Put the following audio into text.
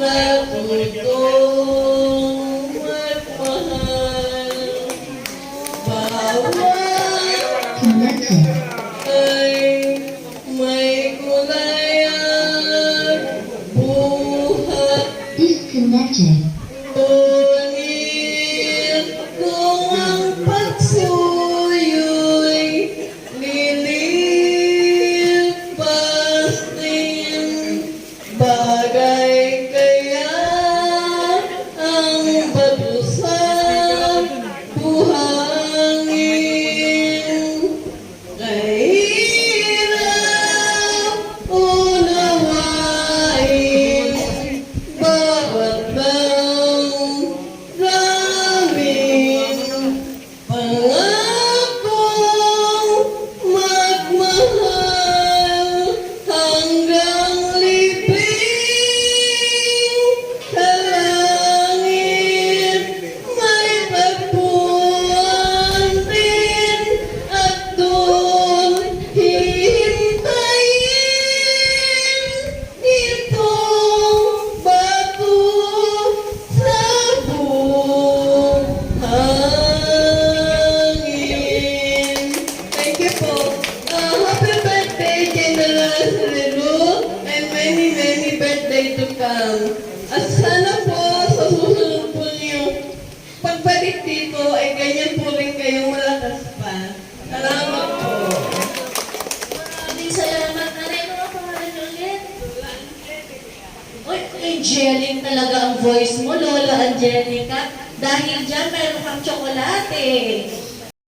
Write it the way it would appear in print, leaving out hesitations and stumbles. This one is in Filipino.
natutong magmahal. Bawat ay may kulay at buhat. Disconnected. Ngunit kung ang pagsuyo'y lilipas din, bagay kaya ang bagusang buhangin. Kahirap unawain bawat damdamin, pangakong magmahal hanggang libing sa langit. May tagpuan din at doon hihintayin itong bato sa buhangin. Thank you po. Happy birthday, General Salilu, and many, many birthday to come. At sana po sa susunod po niyo, pagbalik dito ay ganyan po rin kayong malakas pa. Salamat po. Maraming salamat. Nanay, ano ang pangalan niyo ulit? Uy, angelic talaga ang voice mo, Lola Angelica. Dahil dyan, meron kang tsokolate.